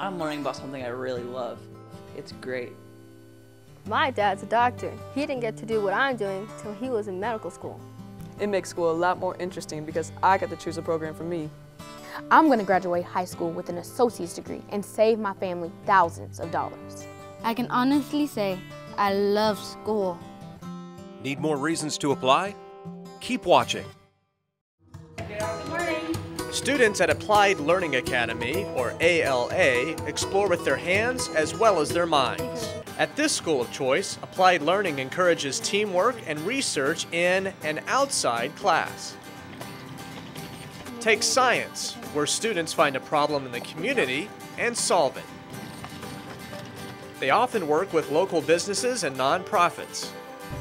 I'm learning about something I really love. It's great. My dad's a doctor. He didn't get to do what I'm doing till he was in medical school. It makes school a lot more interesting because I get to choose a program for me. I'm going to graduate high school with an associate's degree and save my family thousands of dollars. I can honestly say I love school. Need more reasons to apply? Keep watching. Good morning. Students at Applied Learning Academy, or ALA, explore with their hands as well as their minds. At this school of choice, Applied Learning encourages teamwork and research in and outside class. Take science, where students find a problem in the community and solve it. They often work with local businesses and nonprofits.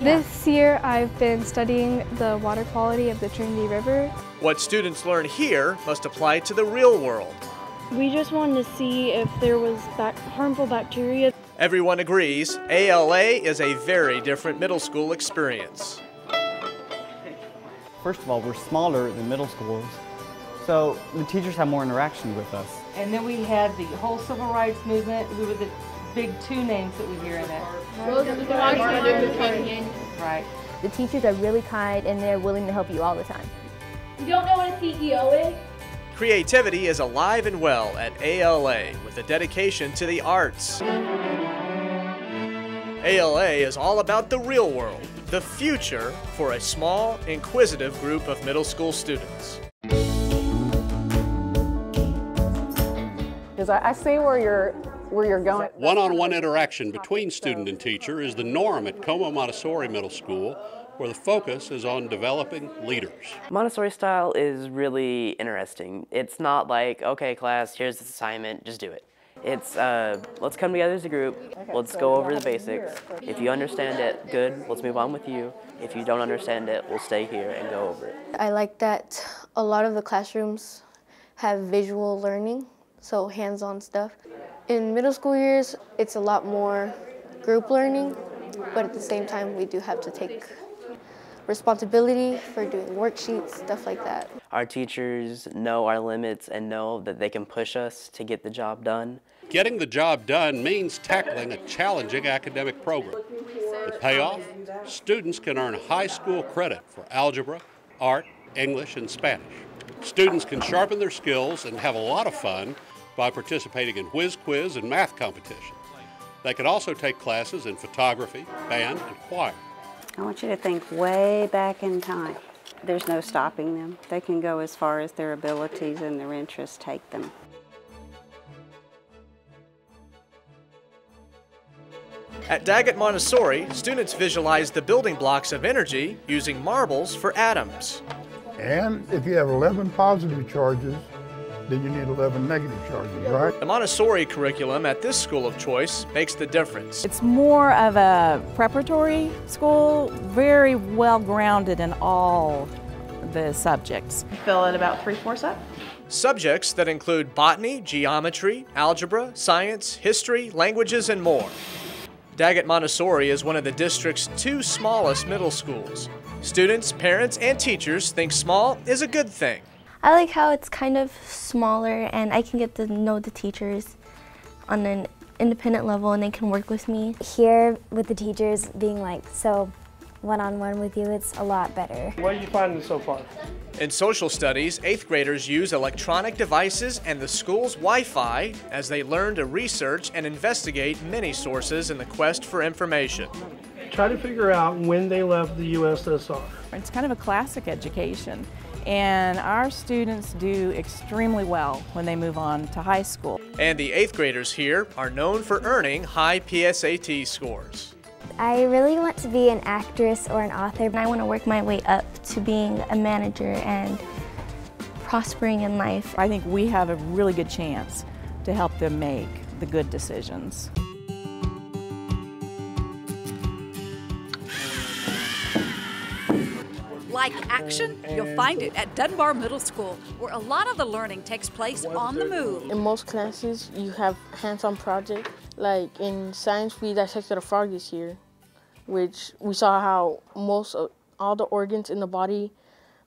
This year I've been studying the water quality of the Trinity River. What students learn here must apply to the real world. We just wanted to see if there was harmful bacteria. Everyone agrees ALA is a very different middle school experience. First of all, we're smaller than middle schools, so the teachers have more interaction with us. And then we had the whole civil rights movement. We were the big two names that we hear in it. Right. The teachers are really kind and they're willing to help you all the time. You don't know what a CEO is? Creativity is alive and well at ALA with a dedication to the arts. ALA is all about the real world, the future for a small, inquisitive group of middle school students. Because I see where you're going. One-on-one interaction between student and teacher is the norm at Como Montessori Middle School, where the focus is on developing leaders. Montessori style is really interesting. It's not like, okay class, here's this assignment, just do it. It's, let's come together as a group, let's go over the basics. If you understand it, good, let's move on with you. If you don't understand it, we'll stay here and go over it. I like that a lot of the classrooms have visual learning, so hands-on stuff. In middle school years, it's a lot more group learning, but at the same time, we do have to take responsibility for doing worksheets, stuff like that. Our teachers know our limits and know that they can push us to get the job done. Getting the job done means tackling a challenging academic program. The payoff? Students can earn high school credit for algebra, art, English, and Spanish. Students can sharpen their skills and have a lot of fun by participating in whiz quiz and math competitions. They can also take classes in photography, band, and choir. I want you to think way back in time. There's no stopping them. They can go as far as their abilities and their interests take them. At Daggett Montessori, students visualize the building blocks of energy using marbles for atoms. And if you have 11 positive charges, then you need 11 negative charges, right? The Montessori curriculum at this school of choice makes the difference. It's more of a preparatory school, very well grounded in all the subjects. Fill it about 3/4 up. Subjects that include botany, geometry, algebra, science, history, languages, and more. Daggett Montessori is one of the district's 2 smallest middle schools. Students, parents, and teachers think small is a good thing. I like how it's kind of smaller and I can get to know the teachers on an independent level and they can work with me. Here with the teachers being like so one-on-one with you, it's a lot better. What are you finding so far? In social studies, 8th graders use electronic devices and the school's Wi-Fi as they learn to research and investigate many sources in the quest for information. Try to figure out when they left the USSR. It's kind of a classic education. And our students do extremely well when they move on to high school. And the 8th graders here are known for earning high PSAT scores. I really want to be an actress or an author. And I want to work my way up to being a manager and prospering in life. I think we have a really good chance to help them make the good decisions. Like action, you'll find it at Dunbar Middle School, where a lot of the learning takes place on the move. In most classes, you have hands-on projects. Like in science, we dissected a frog this year, which we saw how all the organs in the body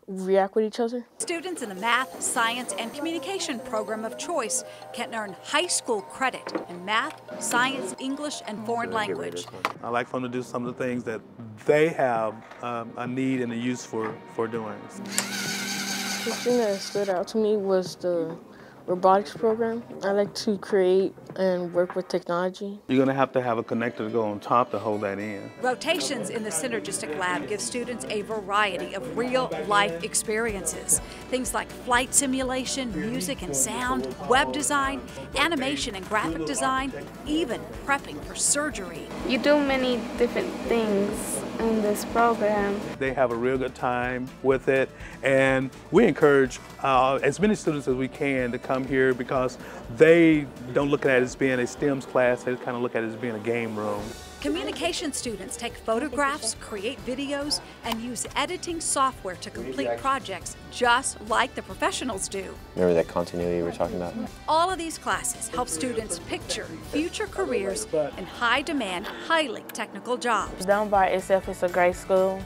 react with each other. Students in the math, science, and communication program of choice can earn high school credit in math, science, English, and foreign language. I like for them to do some of the things that they have a need and a use for doing. The thing that stood out to me was the robotics program. I like to create and work with technology. You're going to have a connector to go on top to hold that in. Rotations in the Synergistic Lab give students a variety of real-life experiences. Things like flight simulation, music and sound, web design, animation and graphic design, even prepping for surgery. You do many different things in this program. They have a real good time with it, and we encourage as many students as we can to come here because they don't look at it as being a STEMS class, they kind of look at it as being a game room. Communication students take photographs, create videos, and use editing software to complete projects just like the professionals do. Remember that continuity we were talking about? All of these classes help students picture future careers in high-demand, highly technical jobs. Dunbar itself is a great school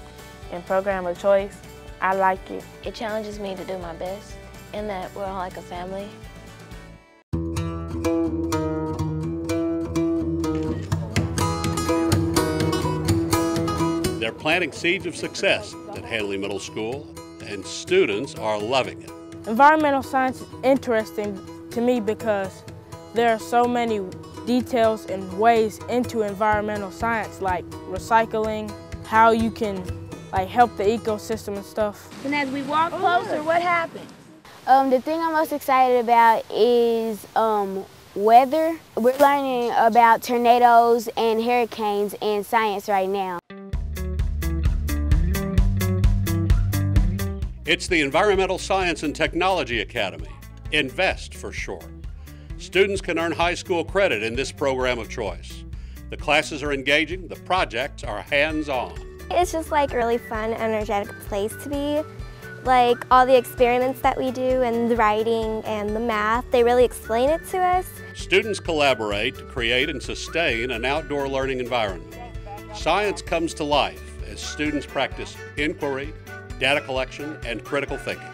and program of choice. I like it. It challenges me to do my best and that we're all like a family. They're planting seeds of success at Hanley Middle School, and students are loving it. Environmental science is interesting to me because there are so many details and ways into environmental science, like recycling, how you can help the ecosystem and stuff. And as we walk closer, what happened? The thing I'm most excited about is weather. We're learning about tornadoes and hurricanes in science right now. It's the Environmental Science and Technology Academy, INVEST for short. Students can earn high school credit in this program of choice. The classes are engaging, the projects are hands-on. It's just like a really fun, energetic place to be. Like all the experiments that we do and the writing and the math, they really explain it to us. Students collaborate to create and sustain an outdoor learning environment. Science comes to life as students practice inquiry, data collection, and critical thinking.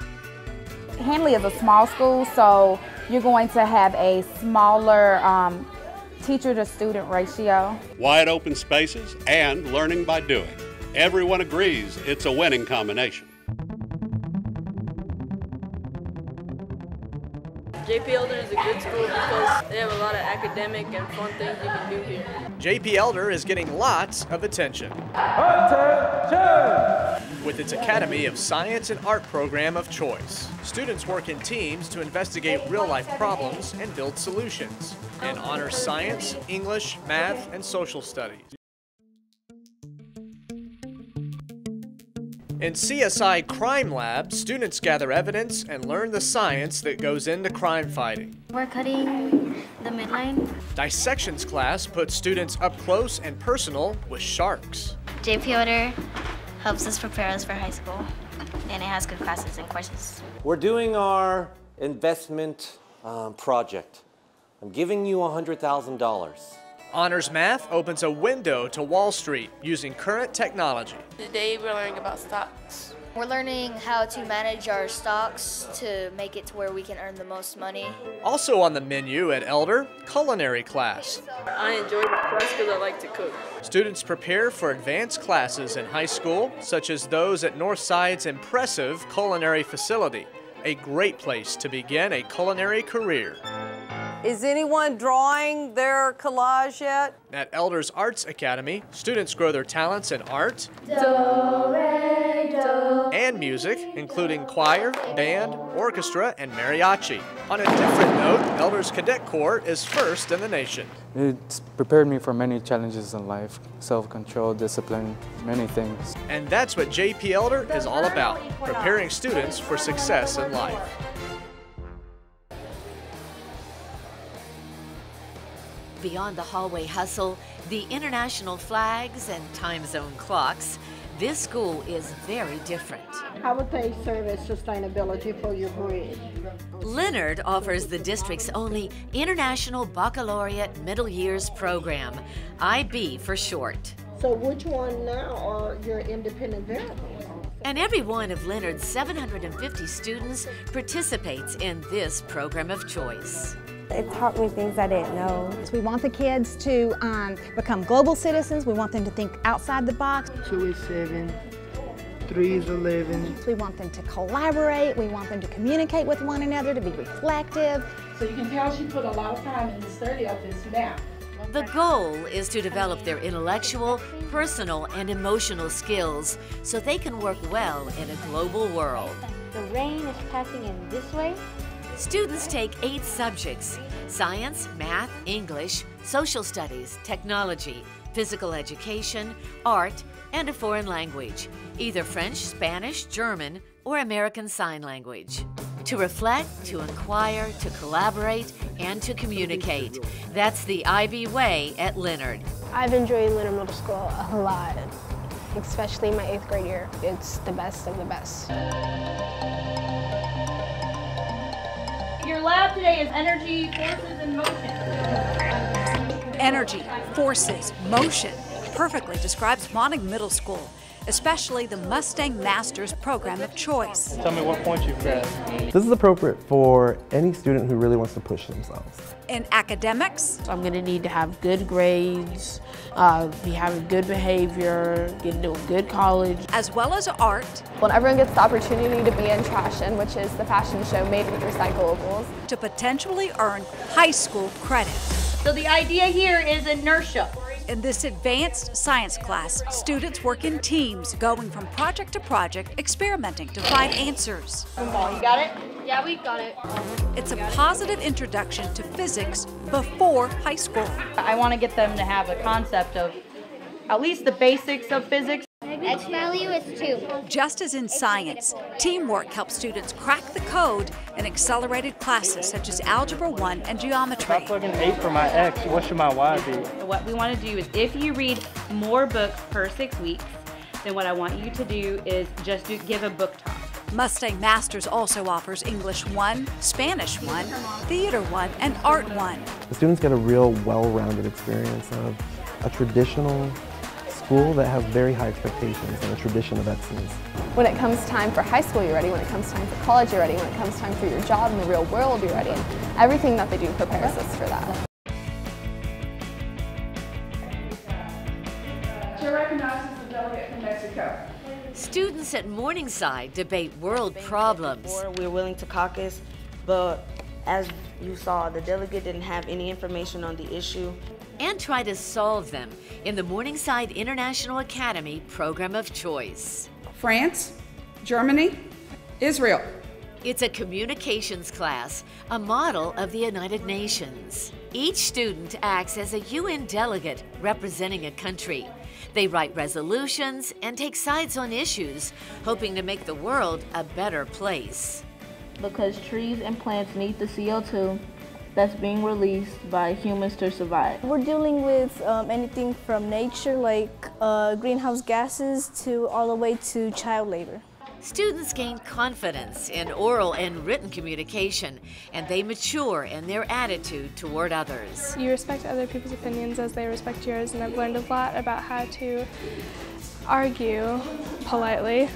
Hanley is a small school, so you're going to have a smaller teacher-to-student ratio. Wide open spaces and learning by doing. Everyone agrees it's a winning combination. JP Elder is a good school because they have a lot of academic and fun things you can do here. JP Elder is getting lots of attention with its Academy of Science and Art program of choice. Students work in teams to investigate real-life problems and build solutions in honors science, English, math, and social studies. In CSI Crime Lab, students gather evidence and learn the science that goes into crime fighting. We're cutting the midline. Dissections class puts students up close and personal with sharks. JP Elder helps us prepare us for high school, and it has good classes and courses. We're doing our investment project. I'm giving you $100,000. Honors Math opens a window to Wall Street using current technology. Today we're learning about stocks. We're learning how to manage our stocks to make it to where we can earn the most money. Also on the menu at Elder, culinary class. I enjoy the class because I like to cook. Students prepare for advanced classes in high school, such as those at Northside's impressive culinary facility, a great place to begin a culinary career. Is anyone drawing their collage yet? At Elder's Arts Academy, students grow their talents in art and music, including choir, band, orchestra, and mariachi. On a different note, Elder's Cadet Corps is first in the nation. It's prepared me for many challenges in life, self-control, discipline, many things. And that's what JP Elder is all about, preparing students for success in life. Beyond the hallway hustle, the international flags and time zone clocks, this school is very different. How would they serve as sustainability for your bridge? Leonard offers the district's only International Baccalaureate Middle Years program, IB for short. So which one now are your independent variables? And every one of Leonard's 750 students participates in this program of choice. It taught me things I didn't know. We want the kids to become global citizens. We want them to think outside the box. 2 is 7, 3 is 11. We want them to collaborate. We want them to communicate with one another, to be reflective. So you can tell she put a lot of time in the study of this map. The goal is to develop their intellectual, personal, and emotional skills so they can work well in a global world. The rain is passing in this way. Students take 8 subjects: science, math, English, social studies, technology, physical education, art, and a foreign language, either French, Spanish, German, or American Sign Language. To reflect, to inquire, to collaborate, and to communicate. That's the IB way at Leonard. I've enjoyed Leonard Middle School a lot, especially my 8th grade year. It's the best of the best. Your lab today is energy, forces, and motion. Energy, forces, motion perfectly describes Montague Middle School, especially the Mustang Masters program of choice. Tell me what point you've got. This is appropriate for any student who really wants to push themselves. In academics, I'm going to need to have good grades, be having good behavior, get into a good college. As well as art. When everyone gets the opportunity to be in Trashin', which is the fashion show made with recyclables. To potentially earn high school credit. So the idea here is inertia. In this advanced science class, students work in teams, going from project to project, experimenting to find answers. You got it? Yeah, we got it. It's a positive introduction to physics before high school. I want to get them to have a concept of at least the basics of physics. X value is 2. Just as in science, teamwork helps students crack the code in accelerated classes such as Algebra 1 and Geometry. If I plug in 8 for my X, what should my Y be? What we want to do is, if you read more books per 6 weeks, then what I want you to do is just give a book talk. Mustang Masters also offers English 1, Spanish 1, Theater 1, and Art 1. The students get a real well-rounded experience of a traditional school that has very high expectations and a tradition of excellence. When it comes time for high school, you're ready. When it comes time for college, you're ready. When it comes time for your job in the real world, you're ready. And everything that they do prepares us for that. Chair recognizes the delegate from Mexico. Students at Morningside debate world problems. We're willing to caucus, but as you saw, the delegate didn't have any information on the issue. And try to solve them in the Morningside International Academy program of choice. France, Germany, Israel. It's a communications class, a model of the United Nations. Each student acts as a UN delegate representing a country. They write resolutions and take sides on issues, hoping to make the world a better place. Because trees and plants need the CO2 that's being released by humans to survive. We're dealing with anything from nature, like greenhouse gases, to all the way to child labor. Students gain confidence in oral and written communication, and they mature in their attitude toward others. You respect other people's opinions as they respect yours, and I've learned a lot about how to argue politely.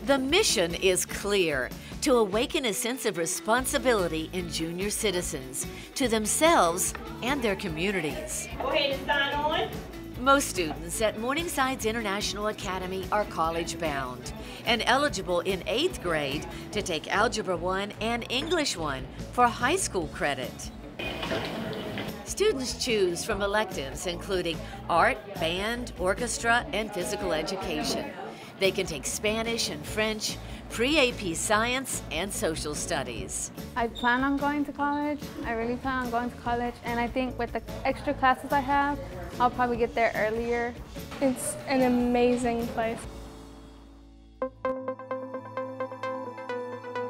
The mission is clear: to awaken a sense of responsibility in junior citizens, to themselves and their communities. Go ahead and sign on. Most students at Morningside's International Academy are college-bound and eligible in 8th grade to take Algebra 1 and English 1 for high school credit. Students choose from electives including art, band, orchestra, and physical education. They can take Spanish and French, pre-AP science, and social studies. I plan on going to college. I really plan on going to college, and I think with the extra classes I have, I'll probably get there earlier. It's an amazing place.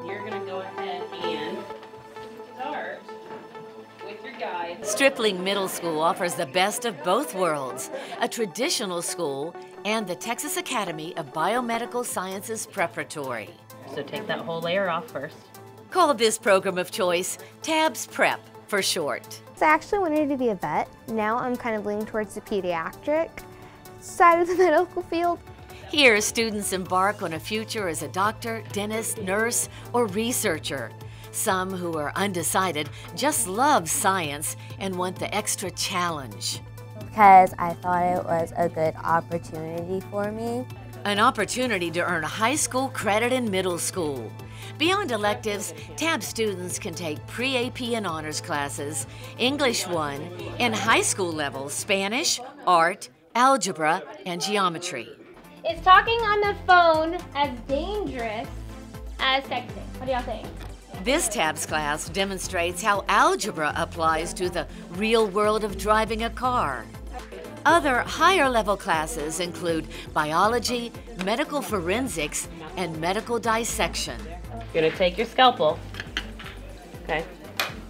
You're going to go ahead and start with your guide. Stripling Middle School offers the best of both worlds, a traditional school and the Texas Academy of Biomedical Sciences Preparatory. So take that whole layer off first. Call this program of choice TABS Prep for short. So I actually wanted to be a vet. Now I'm kind of leaning towards the pediatric side of the medical field. Here, students embark on a future as a doctor, dentist, nurse, or researcher. Some who are undecided just love science and want the extra challenge. Because I thought it was a good opportunity for me. An opportunity to earn high school credit in middle school. Beyond electives, TAB students can take pre-AP and honors classes, English 1, and high school level Spanish, art, algebra, and geometry. Is talking on the phone as dangerous as texting? What do y'all think? This TABS class demonstrates how algebra applies to the real world of driving a car. Other higher level classes include biology, medical forensics, and medical dissection. You're gonna take your scalpel, okay,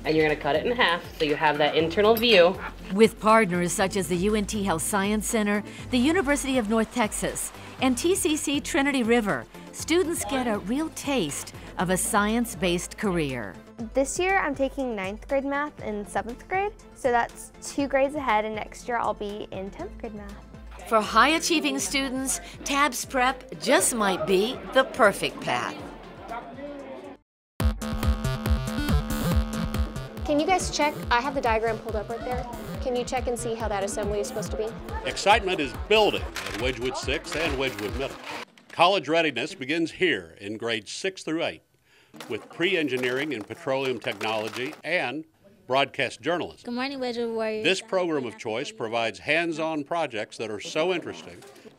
and you're gonna cut it in half so you have that internal view. With partners such as the UNT Health Science Center, the University of North Texas, and TCC Trinity River, students get a real taste of a science-based career. This year I'm taking 9th grade math in 7th grade, so that's 2 grades ahead, and next year I'll be in 10th grade math. For high-achieving students, TABS Prep just might be the perfect path. Can you guys check? I have the diagram pulled up right there. Can you check and see how that assembly is supposed to be? Excitement is building at Wedgwood 6 and Wedgwood Middle. College readiness begins here in grades 6 through 8 with pre-engineering in petroleum technology and broadcast journalism. Good morning, Wedgwood Warriors. This program of choice provides hands-on projects that are so interesting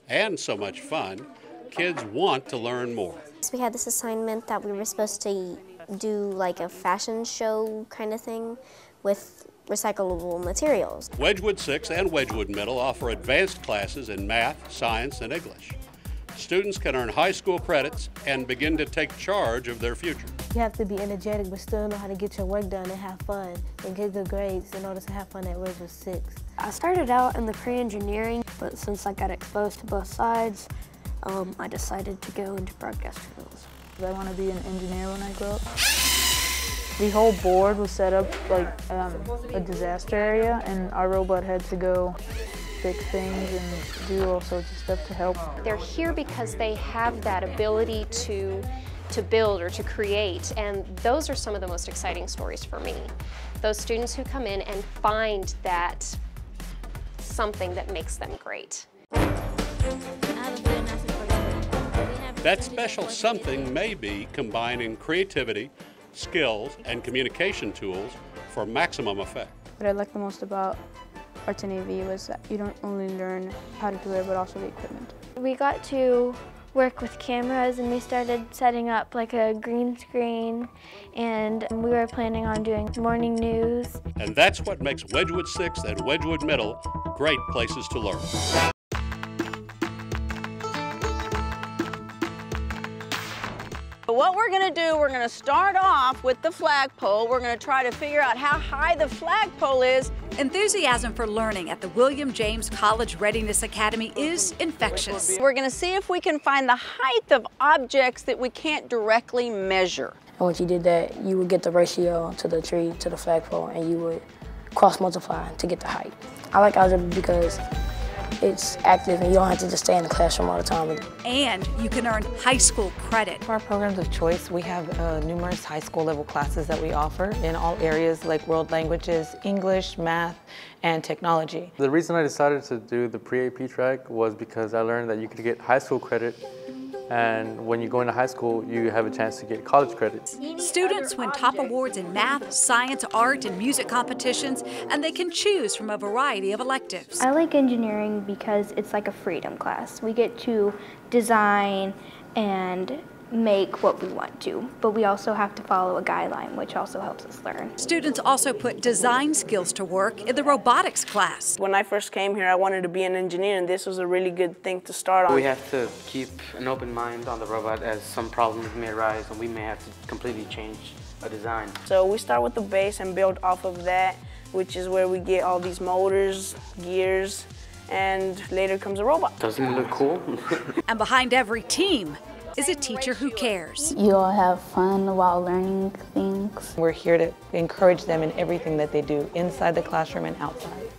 and so much fun, kids want to learn more. So we had this assignment that we were supposed to do like a fashion show kind of thing with recyclable materials. Wedgwood 6 and Wedgwood Middle offer advanced classes in math, science, and English. Students can earn high school credits and begin to take charge of their future. You have to be energetic but still know how to get your work done and have fun and get good grades in order to have fun at Wedgwood 6. I started out in the pre-engineering, but since I got exposed to both sides, I decided to go into broadcast journalism. I want to be an engineer when I grow up. The whole board was set up like a disaster area, and our robot had to go fix things and do all sorts of stuff to help. They're here because they have that ability to build or to create, and those are some of the most exciting stories for me. Those students who come in and find that something that makes them great. That special something may be combining creativity, skills, and communication tools for maximum effect. What I like the most about Arts and AV was that you don't only learn how to do it, but also the equipment. We got to work with cameras, and we started setting up like a green screen, and we were planning on doing morning news. And that's what makes Wedgwood 6 and Wedgwood Middle great places to learn. What we're going to do, we're going to start off with the flagpole. We're going to try to figure out how high the flagpole is. Enthusiasm for learning at the William James College Readiness Academy is infectious. We're going to see if we can find the height of objects that we can't directly measure. And once you did that, you would get the ratio to the tree, to the flagpole, and you would cross multiply to get the height. I like algebra because it's active and you don't have to just stay in the classroom all the time. And you can earn high school credit. For our programs of choice, we have numerous high school level classes that we offer in all areas like world languages, English, math, and technology. The reason I decided to do the pre-AP track was because I learned that you could get high school credit, and when you go into high school, you have a chance to get college credit. Students win top awards in math, science, art, and music competitions, and they can choose from a variety of electives. I like engineering because it's like a freedom class. We get to design and make what we want to, but we also have to follow a guideline, which also helps us learn. Students also put design skills to work in the robotics class. When I first came here, I wanted to be an engineer, and this was a really good thing to start on. We have to keep an open mind on the robot as some problems may arise, and we may have to completely change a design. So we start with the base and build off of that, which is where we get all these motors, gears, and later comes a robot. Doesn't it look cool? And behind every team is a teacher who cares. You all have fun while learning things. We're here to encourage them in everything that they do, inside the classroom and outside.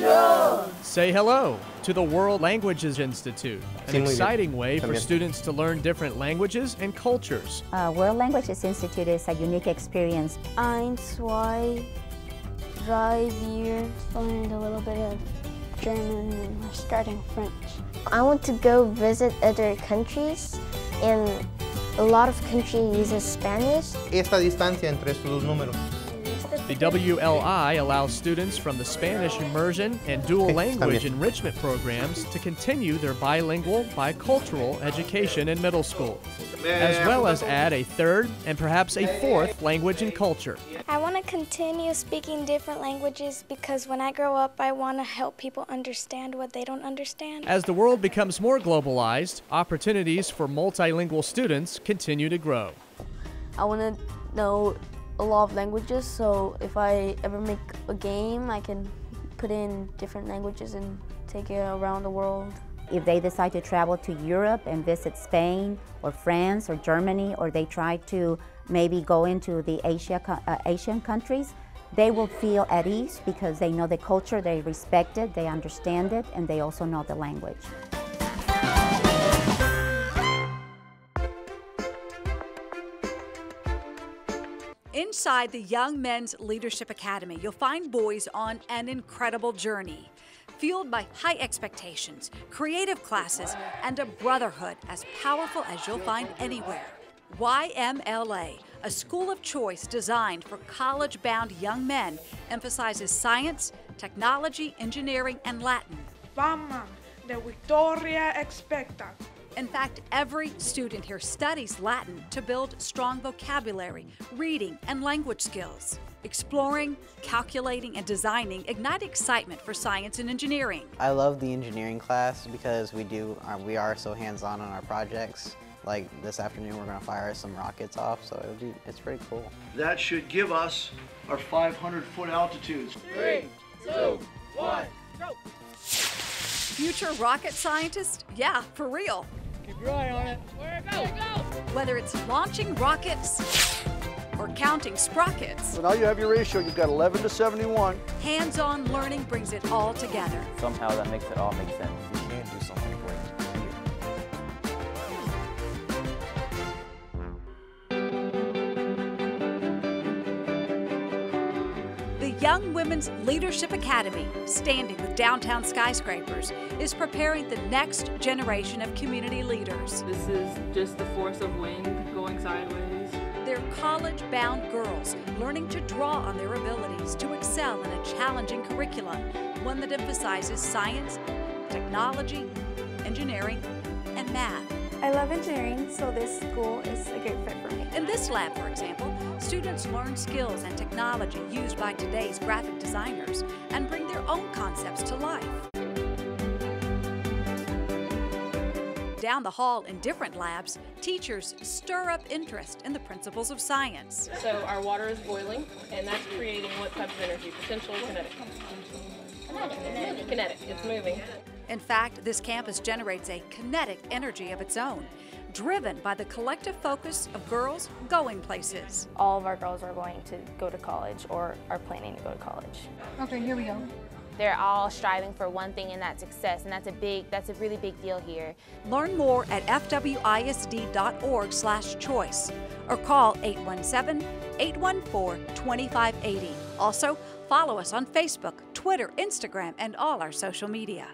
Bonjour! Say hello to the World Languages Institute, an exciting way for students to learn different languages and cultures. World Languages Institute is a unique experience. 1, 2, 3, 4. Learned a little bit of German and we're starting French. I want to go visit other countries, and a lot of countries use Spanish. Esta distancia entre estos dos números. The WLI allows students from the Spanish immersion and dual language enrichment programs to continue their bilingual, bicultural education in middle school, as well as add a third and perhaps a fourth language and culture. I want to continue speaking different languages because when I grow up, I want to help people understand what they don't understand. As the world becomes more globalized, opportunities for multilingual students continue to grow. I want to know a lot of languages, so if I ever make a game, I can put in different languages and take it around the world. If they decide to travel to Europe and visit Spain or France or Germany, or they try to maybe go into the Asian countries, they will feel at ease because they know the culture, they respect it, they understand it, and they also know the language. Inside the Young Men's Leadership Academy, you'll find boys on an incredible journey, fueled by high expectations, creative classes, and a brotherhood as powerful as you'll find anywhere. YMLA, a school of choice designed for college-bound young men, emphasizes science, technology, engineering, and Latin. Vamos, de Victoria expecta. In fact, every student here studies Latin to build strong vocabulary, reading, and language skills. Exploring, calculating, and designing ignite excitement for science and engineering. I love the engineering class because we are so hands-on on our projects. Like this afternoon, we're going to fire some rockets off, so it's pretty cool. That should give us our 500-foot altitudes. 3, 2, 1, go! Future rocket scientist? Yeah, for real. Keep your eye on it. Where it go? Whether it's launching rockets or counting sprockets. So now you have your ratio. You've got 11 to 71. Hands-on learning brings it all together. Somehow that makes it all make sense. We can do something great The Young Women's Leadership Academy, standing with downtown skyscrapers, is preparing the next generation of community leaders. This is just the force of wind going sideways. They're college-bound girls learning to draw on their abilities to excel in a challenging curriculum, one that emphasizes science, technology, engineering, and math. I love engineering, so this school is a great fit for me. In this lab, for example, students learn skills and technology used by today's graphic designers and bring their own concepts to life. Down the hall in different labs, teachers stir up interest in the principles of science. So our water is boiling, and that's creating what type of energy? Potential, kinetic? Kinetic, it's moving. In fact, this campus generates a kinetic energy of its own, driven by the collective focus of girls going places. All of our girls are going to go to college or are planning to go to college. Okay, here we go. They're all striving for one thing, and that's success, and that's a really big deal here. Learn more at fwisd.org/choice or call 817-814-2580. Also, follow us on Facebook, Twitter, Instagram, and all our social media.